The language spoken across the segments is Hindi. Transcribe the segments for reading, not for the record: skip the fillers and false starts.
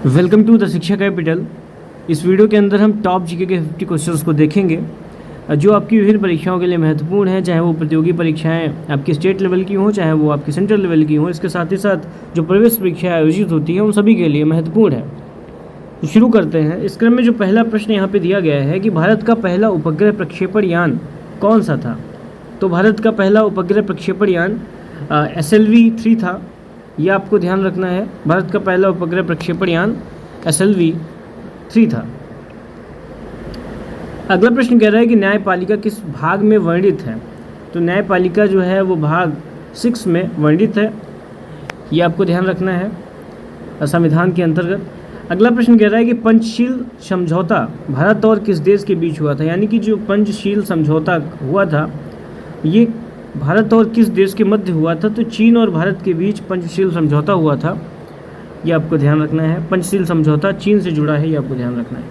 वेलकम टू द शिक्षा कैपिटल। इस वीडियो के अंदर हम टॉप जीके के 50 क्वेश्चंस को देखेंगे जो आपकी विभिन्न परीक्षाओं के लिए महत्वपूर्ण है, चाहे वो प्रतियोगी परीक्षाएं आपकी स्टेट लेवल की हों, चाहे वो आपकी सेंट्रल लेवल की हों। इसके साथ ही साथ जो प्रवेश परीक्षाएं आयोजित होती हैं उन सभी के लिए महत्वपूर्ण है। तो शुरू करते हैं। इस क्रम में जो पहला प्रश्न यहाँ पे दिया गया है कि भारत का पहला उपग्रह प्रक्षेपण यान कौन सा था। तो भारत का पहला उपग्रह प्रक्षेपण यान SLV-3 था। ये आपको ध्यान रखना है। भारत का पहला उपग्रह प्रक्षेपण यान SLV-3 था। अगला प्रश्न कह रहा है कि न्यायपालिका किस भाग में वर्णित है। तो न्यायपालिका जो है वो भाग 6 में वर्णित है। ये आपको ध्यान रखना है संविधान के अंतर्गत। अगला प्रश्न कह रहा है कि पंचशील समझौता भारत और किस देश के बीच हुआ था। यानी कि जो पंचशील समझौता हुआ था ये भारत और किस देश के मध्य हुआ था। तो चीन और भारत के बीच पंचशील समझौता हुआ था। ये आपको ध्यान रखना है। पंचशील समझौता चीन से जुड़ा है, ये आपको ध्यान रखना है।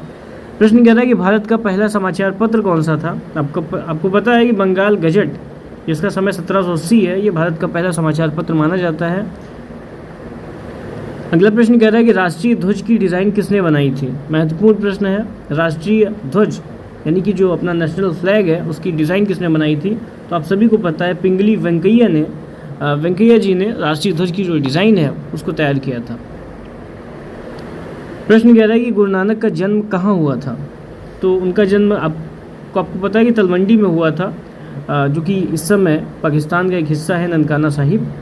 प्रश्न कह रहा है कि भारत का पहला समाचार पत्र कौन सा था। आपको पता है कि बंगाल गजट, जिसका समय 1780 है, ये भारत का पहला समाचार पत्र माना जाता है। अगला प्रश्न कह रहा है कि राष्ट्रीय ध्वज की डिज़ाइन किसने बनाई थी। महत्वपूर्ण प्रश्न है। राष्ट्रीय ध्वज यानी कि जो अपना नेशनल फ्लैग है उसकी डिज़ाइन किसने बनाई थी। तो आप सभी को पता है पिंगली वेंकैया जी ने राष्ट्रीय ध्वज की जो डिज़ाइन है उसको तैयार किया था। प्रश्न कह रहा है कि गुरु नानक का जन्म कहाँ हुआ था। तो उनका जन्म आपको पता है कि तलवंडी में हुआ था, जो कि इस समय पाकिस्तान का एक हिस्सा है, ननकाना साहिब।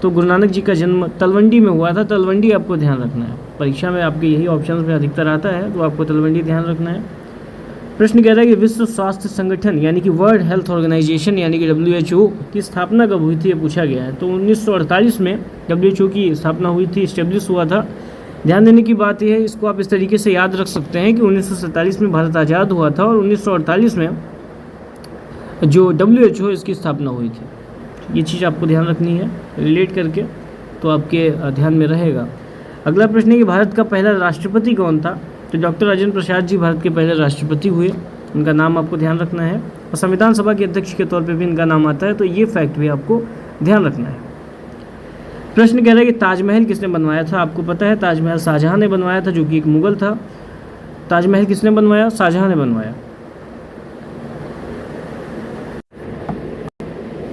तो गुरु नानक जी का जन्म तलवंडी में हुआ था। तलवंडी आपको ध्यान रखना है, परीक्षा में आपके यही ऑप्शन में अधिकतर आता है, तो आपको तलवंडी ध्यान रखना है। प्रश्न कह रहा है कि विश्व स्वास्थ्य संगठन यानी कि वर्ल्ड हेल्थ ऑर्गेनाइजेशन यानी कि WHO की स्थापना कब हुई थी, ये पूछा गया है। तो 1948 में WHO की स्थापना हुई थी, इस्टेब्लिश हुआ था। ध्यान देने की बात यह है, इसको आप इस तरीके से याद रख सकते हैं कि 1947 में भारत आज़ाद हुआ था और 1948 में जो WHO इसकी स्थापना हुई थी। ये चीज़ आपको ध्यान रखनी है रिलेट करके, तो आपके ध्यान में रहेगा। अगला प्रश्न है कि भारत का पहला राष्ट्रपति कौन था। तो डॉक्टर राजेंद्र प्रसाद जी भारत के पहले राष्ट्रपति हुए, उनका नाम आपको ध्यान रखना है। और संविधान सभा के अध्यक्ष के तौर पे भी इनका नाम आता है, तो ये फैक्ट भी आपको ध्यान रखना है। प्रश्न कह रहा है कि ताजमहल किसने बनवाया था। आपको पता है ताजमहल शाहजहां ने बनवाया था, जो कि एक मुगल था। ताजमहल किसने बनवाया, शाहजहां ने बनवाया।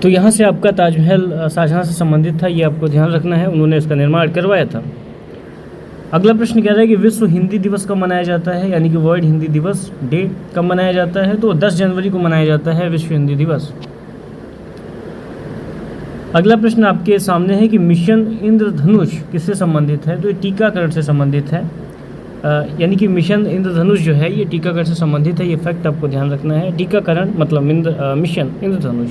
तो यहाँ से आपका ताजमहल शाहजहां से संबंधित था, ये आपको ध्यान रखना है, उन्होंने इसका निर्माण करवाया था। अगला प्रश्न कह रहा है कि विश्व हिंदी दिवस कब मनाया जाता है, यानी कि वर्ल्ड हिंदी दिवस डे कब मनाया जाता है। तो 10 जनवरी को मनाया जाता है विश्व हिंदी दिवस। अगला प्रश्न आपके सामने है कि मिशन इंद्रधनुष किससे संबंधित है। तो ये टीकाकरण से संबंधित है, यानी कि मिशन इंद्रधनुष जो है ये टीकाकरण से संबंधित है। ये फैक्ट आपको ध्यान रखना है। टीकाकरण मतलब मिशन इंद्रधनुष,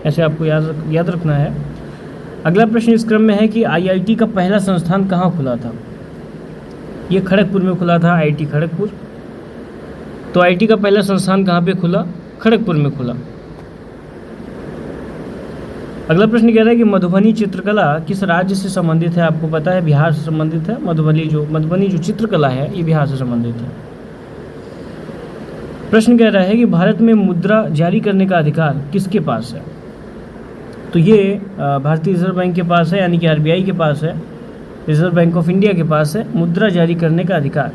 ऐसे आपको याद रखना है। अगला प्रश्न इस क्रम में है कि IIT का पहला संस्थान कहाँ खुला था। ये खड़गपुर में खुला था, IIT खड़गपुर। तो IIT का पहला संस्थान कहाँ पे खुला, खड़गपुर में खुला। अगला प्रश्न कह रहा है कि मधुबनी चित्रकला किस राज्य से संबंधित है। आपको पता है बिहार से संबंधित है। मधुबनी जो चित्रकला है ये बिहार से संबंधित है। प्रश्न कह रहा है कि भारत में मुद्रा जारी करने का अधिकार किसके पास है। तो ये भारतीय रिजर्व बैंक के पास है, यानी कि RBI के पास है, रिजर्व बैंक ऑफ इंडिया के पास है मुद्रा जारी करने का अधिकार।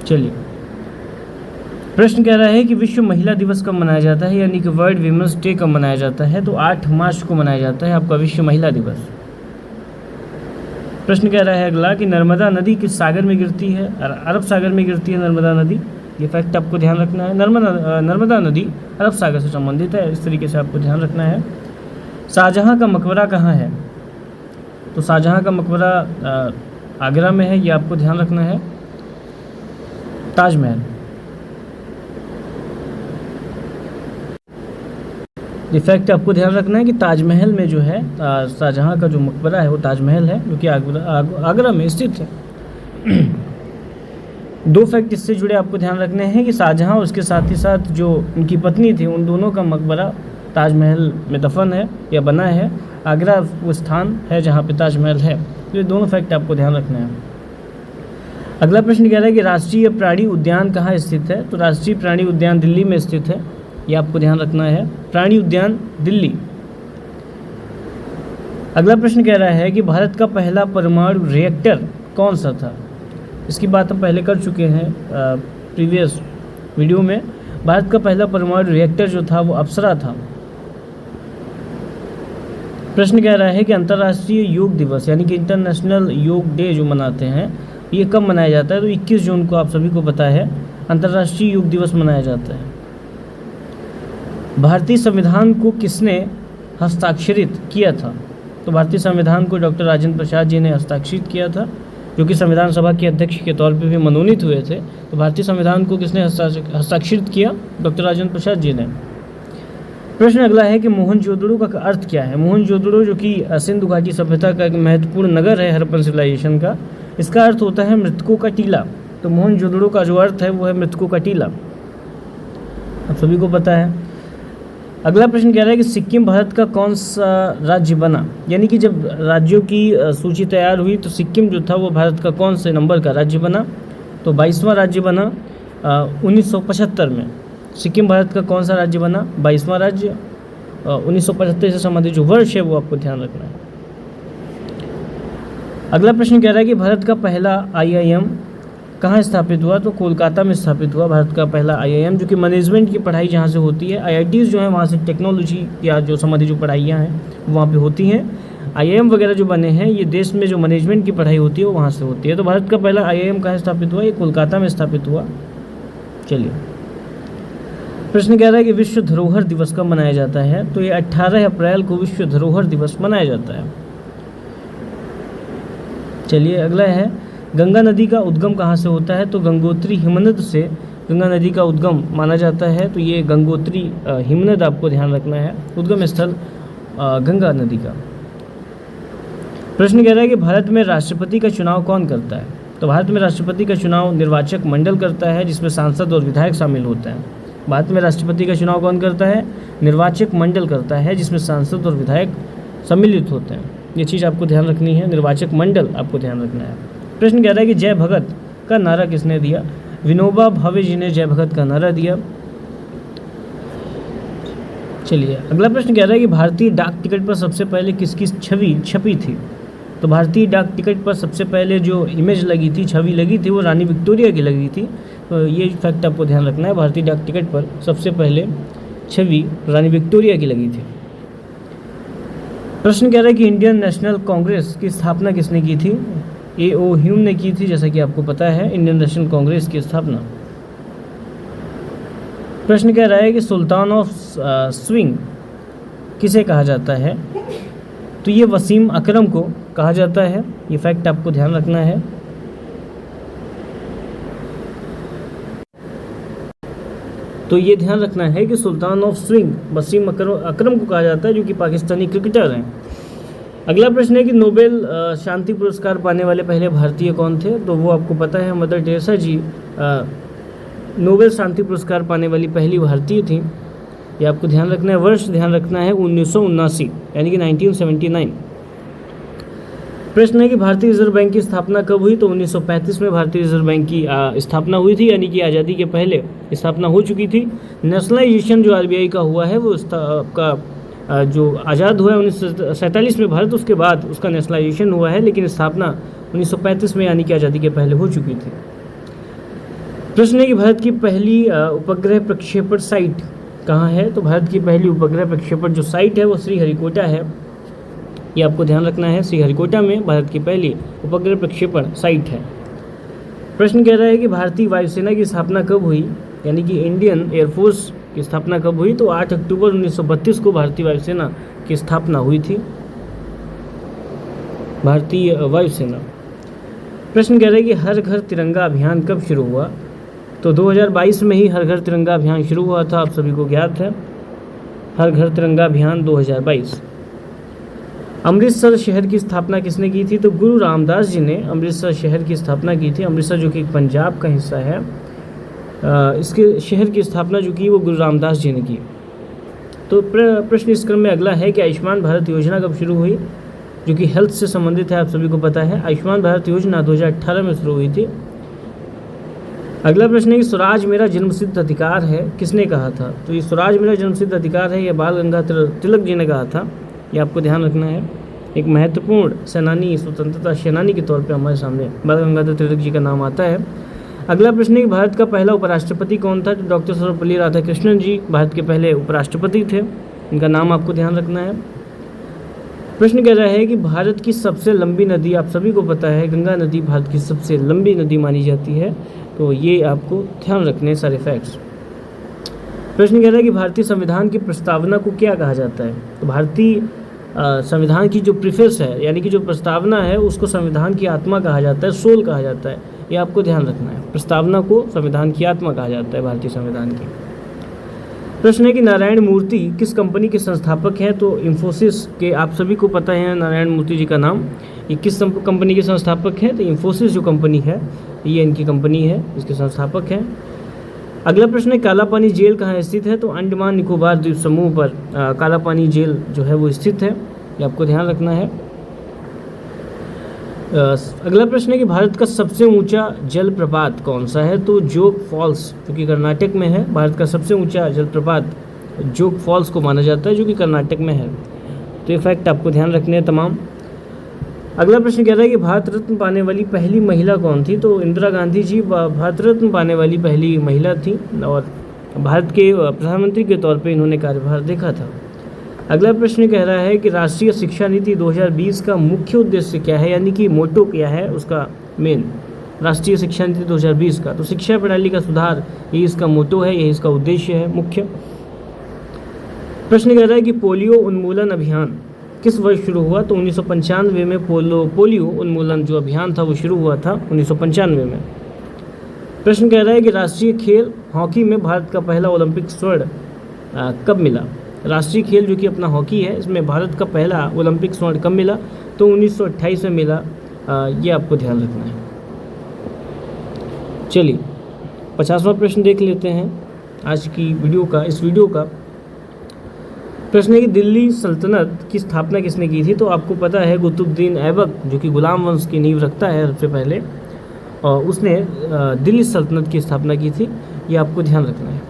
चलिए, प्रश्न कह रहा है कि विश्व महिला दिवस कब मनाया जाता है, यानी कि वर्ल्ड वीमेंस डे कब मनाया जाता है। तो 8 मार्च को मनाया जाता है आपका विश्व महिला दिवस। प्रश्न कह रहा है अगला कि नर्मदा नदी किस सागर में गिरती है। अरब सागर में गिरती है नर्मदा नदी। ये फैक्ट आपको ध्यान रखना है। नर्मदा नदी अरब सागर से संबंधित है, इस तरीके से आपको ध्यान रखना है। शाहजहां का मकबरा कहाँ है। तो शाहजहां का मकबरा आगरा में है, ये आपको ध्यान रखना है। ताजमहल, ये फैक्ट आपको ध्यान रखना है कि ताजमहल में जो है शाहजहां का जो मकबरा है वो ताजमहल है, जो कि आगरा में स्थित है। 2 फैक्ट इससे जुड़े आपको ध्यान रखने हैं कि शाहजहां और उसके साथ ही साथ जो उनकी पत्नी थी, उन दोनों का मकबरा ताजमहल में दफन है या बना है। आगरा वो स्थान है जहाँ पे ताजमहल है। तो ये दोनों फैक्ट आपको ध्यान रखना है। अगला प्रश्न कह रहा है कि राष्ट्रीय प्राणी उद्यान कहाँ स्थित है। तो राष्ट्रीय प्राणी उद्यान दिल्ली में स्थित है, ये आपको ध्यान रखना है। प्राणी उद्यान दिल्ली। अगला प्रश्न कह रहा है कि भारत का पहला परमाणु रिएक्टर कौन सा था। इसकी बात हम पहले कर चुके हैं प्रीवियस वीडियो में। भारत का पहला परमाणु रिएक्टर जो था वो अप्सरा था। प्रश्न कह रहा है कि अंतर्राष्ट्रीय योग दिवस यानी कि इंटरनेशनल योग डे जो मनाते हैं ये कब मनाया जाता है? तो 21 जून को आप सभी को पता है अंतर्राष्ट्रीय योग दिवस मनाया जाता है। भारतीय संविधान को किसने हस्ताक्षरित किया था? तो भारतीय संविधान को डॉक्टर राजेंद्र प्रसाद जी ने हस्ताक्षरित किया था, जो कि संविधान सभा के अध्यक्ष के तौर पे भी मनोनीत हुए थे। तो भारतीय संविधान को किसने हस्ताक्षरित किया? डॉक्टर राजेंद्र प्रसाद जी ने। प्रश्न अगला है कि मोहनजोदड़ो का अर्थ क्या है? मोहनजोदड़ो जो कि सिंधु घाटी सभ्यता का एक महत्वपूर्ण नगर है हड़प्पन सिविलाइजेशन का, इसका अर्थ होता है मृतकों का टीला। तो मोहनजोदड़ो का जो अर्थ है वो है मृतकों का टीला, आप सभी को पता है। अगला प्रश्न कह रहा है कि सिक्किम भारत का कौन सा राज्य बना? यानी कि जब राज्यों की सूची तैयार हुई तो सिक्किम जो था वो भारत का कौन से नंबर का राज्य बना? तो 22वां राज्य बना 1975 में। सिक्किम भारत का कौन सा राज्य बना? 22वां राज्य। 1975 से संबंधित जो वर्ष है वो आपको ध्यान रखना है। अगला प्रश्न कह रहा है कि भारत का पहला IIM कहाँ स्थापित हुआ? तो कोलकाता में स्थापित हुआ भारत का पहला IIM, जो कि मैनेजमेंट की पढ़ाई जहाँ से होती है। IITs जो है वहाँ से टेक्नोलॉजी या जो संबंधित जो पढ़ाइयाँ हैं वो वहाँ पे होती हैं। IIM वगैरह जो बने हैं ये देश में जो मैनेजमेंट की पढ़ाई होती है वो वहाँ से होती है। तो भारत का पहला IIM कहाँ स्थापित हुआ? ये कोलकाता में स्थापित हुआ। चलिए, प्रश्न कह रहा है कि विश्व धरोहर दिवस कब मनाया जाता है? तो ये 18 अप्रैल को विश्व धरोहर दिवस मनाया जाता है। चलिए, अगला है गंगा नदी का उद्गम कहाँ से होता है? तो गंगोत्री हिमनद से गंगा नदी का उद्गम माना जाता है। तो ये गंगोत्री हिमनद आपको ध्यान रखना है, उद्गम स्थल गंगा नदी का। प्रश्न कह रहा है कि भारत में राष्ट्रपति का चुनाव कौन करता है? तो भारत में राष्ट्रपति का चुनाव निर्वाचक मंडल करता है, जिसमें सांसद और विधायक शामिल होते हैं। भारत में राष्ट्रपति का चुनाव कौन करता है? निर्वाचक मंडल करता है, जिसमें सांसद और विधायक सम्मिलित होते हैं। ये चीज़ आपको ध्यान रखनी है, निर्वाचक मंडल आपको ध्यान रखना है। प्रश्न कह रहा है कि जय भगत का नारा किसने दिया? विनोबा भावे जी ने जय भगत का नारा दिया। चलिए, अगला प्रश्न कह रहा है कि भारतीय डाक टिकट पर सबसे पहले किसकी छवि छपी थी? तो भारतीय डाक टिकट पर सबसे पहले जो इमेज लगी थी, छवि लगी थी, वो रानी विक्टोरिया की लगी थी। तो ये फैक्ट आपको ध्यान रखना है, भारतीय डाक टिकट पर सबसे पहले छवि रानी विक्टोरिया की लगी थी। प्रश्न कह रहा है कि इंडियन नेशनल कांग्रेस की स्थापना किसने की थी? A.O. ह्यूम ने की थी, जैसा कि आपको पता है इंडियन नेशनल कांग्रेस की स्थापना। प्रश्न कह रहा है कि सुल्तान ऑफ स्विंग किसे कहा जाता है? तो ये वसीम अकरम को कहा जाता है। ये फैक्ट आपको ध्यान रखना है। तो ये ध्यान रखना है कि सुल्तान ऑफ स्विंग वसीम अकरम को कहा जाता है, जो कि पाकिस्तानी क्रिकेटर हैं। अगला प्रश्न है कि नोबेल शांति पुरस्कार पाने वाले पहले भारतीय कौन थे? तो वो आपको पता है, मदर टेरेसा जी नोबेल शांति पुरस्कार पाने वाली पहली भारतीय थी। ये आपको ध्यान रखना है। वर्ष ध्यान रखना है 1979 यानी कि 1979। प्रश्न है कि भारतीय रिजर्व बैंक की स्थापना कब हुई? तो 1935 में भारतीय रिजर्व बैंक की स्थापना हुई थी, यानी कि आज़ादी के पहले स्थापना हो चुकी थी। नेशनलाइजेशन जो RBI का हुआ है वो का जो आज़ाद हुआ है 1947 में भारत, उसके बाद उसका नेशनलाइजेशन हुआ है, लेकिन स्थापना 1935 में यानी कि आज़ादी के पहले हो चुकी थी। प्रश्न है कि भारत की पहली उपग्रह प्रक्षेपण साइट कहाँ है? तो भारत की पहली उपग्रह प्रक्षेपण जो साइट है वो श्रीहरिकोटा है। ये आपको ध्यान रखना है, श्रीहरिकोटा में भारत की पहली उपग्रह प्रक्षेपण साइट है। प्रश्न कह रहा है कि भारतीय वायुसेना की स्थापना कब हुई? यानी कि इंडियन एयरफोर्स की स्थापना कब हुई? तो 8 अक्टूबर 1932 को भारतीय वायुसेना की स्थापना हुई थी, भारतीय वायुसेना। प्रश्न कह रहा है कि हर घर तिरंगा अभियान कब शुरू हुआ? तो 2022 में ही हर घर तिरंगा अभियान शुरू हुआ था, आप सभी को ज्ञात है, हर घर तिरंगा अभियान 2022। अमृतसर शहर की स्थापना किसने की थी? तो गुरु रामदास जी ने अमृतसर शहर की स्थापना की थी। अमृतसर जो कि पंजाब का हिस्सा है, इसके शहर की स्थापना जो की वो गुरु रामदास जी ने की। तो प्रश्न इस क्रम में अगला है कि आयुष्मान भारत योजना कब शुरू हुई? जो कि हेल्थ से संबंधित है, आप सभी को पता है। आयुष्मान भारत योजना 2018 में शुरू हुई थी। अगला प्रश्न है कि स्वराज मेरा जन्मसिद्ध अधिकार है, किसने कहा था? तो ये स्वराज मेरा जन्मसिद्ध अधिकार है, ये बाल गंगाधर तिलक जी ने कहा था। ये आपको ध्यान रखना है। एक महत्वपूर्ण सेनानी, स्वतंत्रता सेनानी के तौर पे हमारे सामने बाल गंगाधर तिलक जी का नाम आता है। अगला प्रश्न है कि भारत का पहला उपराष्ट्रपति कौन था? तो डॉक्टर सर्वपल्ली राधाकृष्णन जी भारत के पहले उपराष्ट्रपति थे। इनका नाम आपको ध्यान रखना है। प्रश्न कह रहा है कि भारत की सबसे लंबी नदी, आप सभी को पता है गंगा नदी भारत की सबसे लंबी नदी मानी जाती है, तो ये आपको ध्यान रखने सारे फैक्ट्स। प्रश्न कह रहा है कि भारतीय संविधान की प्रस्तावना को क्या कहा जाता है? तो भारतीय संविधान की जो प्रीफेस है, यानी कि जो प्रस्तावना है, उसको संविधान की आत्मा कहा जाता है, सोल कहा जाता है। ये आपको ध्यान रखना है। प्रस्तावना को संविधान की आत्मा कहा जाता है भारतीय संविधान की। प्रश्न है कि नारायण मूर्ति किस कंपनी के संस्थापक हैं? तो इन्फोसिस के, आप सभी को पता है नारायण मूर्ति जी का नाम। ये किस कंपनी के संस्थापक हैं? तो इन्फोसिस जो कंपनी है, ये इनकी कंपनी है, इसके संस्थापक हैं। अगला प्रश्न है कालापानी जेल कहाँ स्थित है? तो अंडमान निकोबार द्वीप समूह पर कालापानी जेल जो है वो स्थित है, ये आपको ध्यान रखना है। अगला प्रश्न है कि भारत का सबसे ऊंचा जलप्रपात कौन सा है? तो जोग फॉल्स, जो कि कर्नाटक में है। भारत का सबसे ऊंचा जलप्रपात जोग फॉल्स को माना जाता है, जो कि कर्नाटक में है। तो ये फैक्ट आपको ध्यान रखने हैं तमाम। अगला प्रश्न कह रहा है कि भारत रत्न पाने वाली पहली महिला कौन थी? तो इंदिरा गांधी जी भारत रत्न पाने वाली पहली महिला थी और भारत के प्रधानमंत्री के तौर पे इन्होंने कार्यभार देखा था। अगला प्रश्न कह रहा है कि राष्ट्रीय शिक्षा नीति 2020 का मुख्य उद्देश्य क्या है, यानी कि मोटो क्या है उसका मेन, राष्ट्रीय शिक्षा नीति 2020 का। तो शिक्षा प्रणाली का सुधार, ये इसका मोटो है, ये इसका उद्देश्य है मुख्य। प्रश्न कह रहा है कि पोलियो उन्मूलन अभियान किस वर्ष शुरू हुआ? तो 1995 में पोलियो उन्मूलन जो अभियान था वो शुरू हुआ था 1995 में। प्रश्न कह रहा है कि राष्ट्रीय खेल हॉकी में भारत का पहला ओलंपिक स्वर्ण कब मिला? राष्ट्रीय खेल जो कि अपना हॉकी है, इसमें भारत का पहला ओलंपिक स्वर्ण कब मिला? तो 1928 में मिला। ये आपको ध्यान रखना है। चलिए 50वां प्रश्न देख लेते हैं आज की वीडियो का। इस वीडियो का प्रश्न है कि दिल्ली सल्तनत की स्थापना किसने की थी? तो आपको पता है कुतुबुद्दीन ऐबक, जो कि गुलाम वंश की नींव रखता है सबसे पहले, और उसने दिल्ली सल्तनत की स्थापना की थी। ये आपको ध्यान रखना है।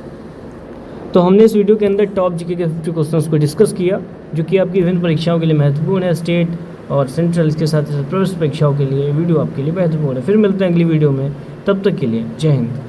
तो हमने इस वीडियो के अंदर टॉप जीके के 50 क्वेश्चंस को डिस्कस किया, जो कि आपकी विभिन्न परीक्षाओं के लिए महत्वपूर्ण है, स्टेट और सेंट्रल, इसके साथ ही प्रवेश परीक्षाओं के लिए वीडियो आपके लिए महत्वपूर्ण है। फिर मिलते हैं अगली वीडियो में, तब तक के लिए जय हिंद।